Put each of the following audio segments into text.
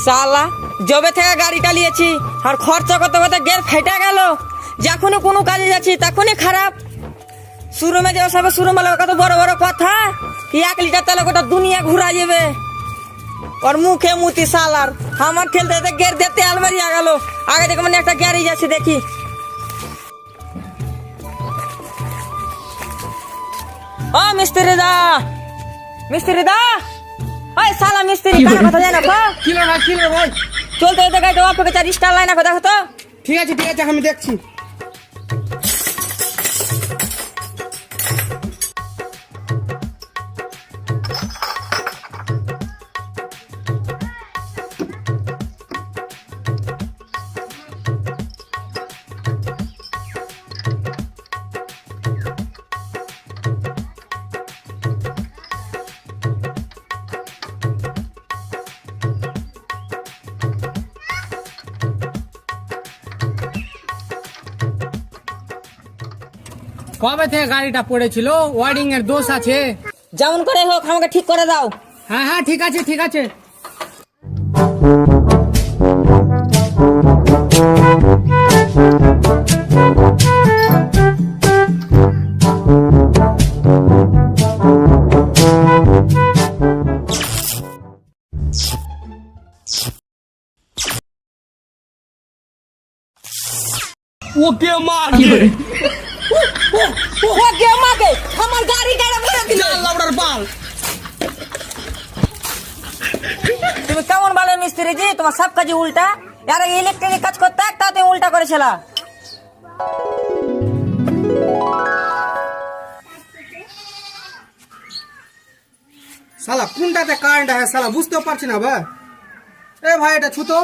সালা জবে থেকে গাড়িটা নিয়েছি আর খরচা করতে করতে গের ফেটে গেল। যখনই কোনো কাজে যাচ্ছি তখনই খারাপ। শোরুমে যাওয়া সবে শোরুমে কত বড় বড় কথা, 1 লিটার তেলে গোটা দুনিয়া ঘুরা যাবে। ওর মুখে মুতি সালার আমার ঠেলতে যেতে গের দিয়ে তেল মারিয়া গেল। আগে দেখে মানে একটা গ্যারেজ আছে দেখি। ও মিস্ত্রি দা, মিস্ত্রি দা, ওই সালা মিস্ত্রি কার কথা জানো তো? কি রে ভাই, কি রে ভাই? চলতে যেতে গাইতে আপনাকে 4 স্টার লাইন আছে দেখো তো। ঠিক আছে আমি দেখছি। কবে থেকে গাড়িটা পড়েছিল? ওয়ারিং এর দোষ আছে। যেমন করে হোক আমাকে ঠিক করে দাও। হ্যাঁ ঠিক আছে ঠিক আছে। ওকে মা ওকে মাকে আমার গাড়ি গাড়ি ভরে দিল। লাউড়ার পাল। তুমি কেমন ভালো মিস্ত্রি জি, তোমার সব কাজই উল্টা। আর ইলেকট্রিক কাজ করতে একটা তুমি উল্টা করেছিল। শালা কোনটাতে কারেন্ট আছে শালা বুঝতেও পারছি না ভাই। এ ভাই এটা ছুতো।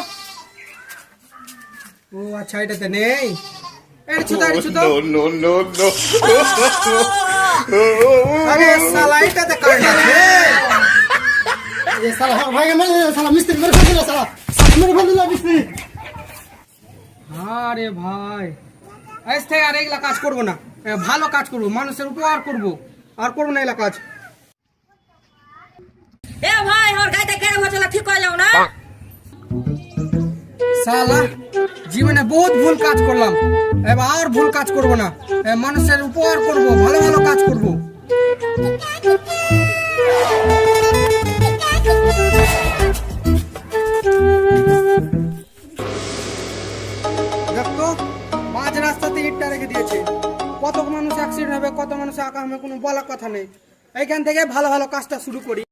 ও আচ্ছা এটাতে নেই। এটা ছুতো No, no, no. আরে শালা এটাতে কারেন্ট আছে। ये साला भाई मेरे साला मिस्त्री मेरे को दिला साला मेरे को दिला मिस्त्री। আরে ভাই আজ থেকে আর এগুলা কাজ করবো না। ভালো কাজ করবো, মানুষের উপকার করবো, আর করবো না এগুলা কাজ। এ ভাই আমার গাড়িটা কেন হচ্ছিল ঠিক করে যাও না। শালা জীবনে বহুত ভুল কাজ করলাম, এবার আর ভুল কাজ করবো না। মানুষের উপকার করবো, ভালো ভালো কাজ করবো। দেখতো মাঝ রাস্তাতে ইটটা রেখে দিয়েছে। কত মানুষ অ্যাক্সিডেন্ট হবে, কত মানুষ আঁকা হবে, কোনো বলার কথা নেই। এইখান থেকে ভালো ভালো কাজটা শুরু করি।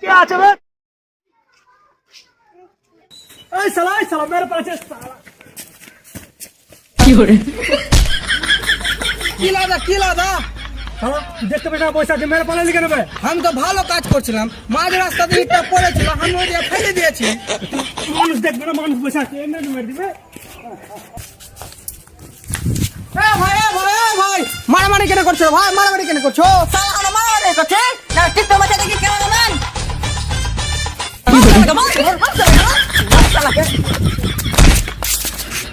क्या चल ए साला मेरे पास है साला কি লাদা साला देखते बेटा पैसा के मेरे पास लेके ना আমি তো ভালো কাজ করছিলাম, মাঝ রাস্তাতে ইটটা পড়েছিল, আমি ওদিকে ফেলে দিয়েছি। मानुष देख मेरा मानुष पैसा के ना मेरे दिबे ভাই মারামারি কেন করছো ভাই? মারামারি কেন করছো? সালা আমার মারা করছে না। ঠিক তো মাথা দেখি কেমন ম্যান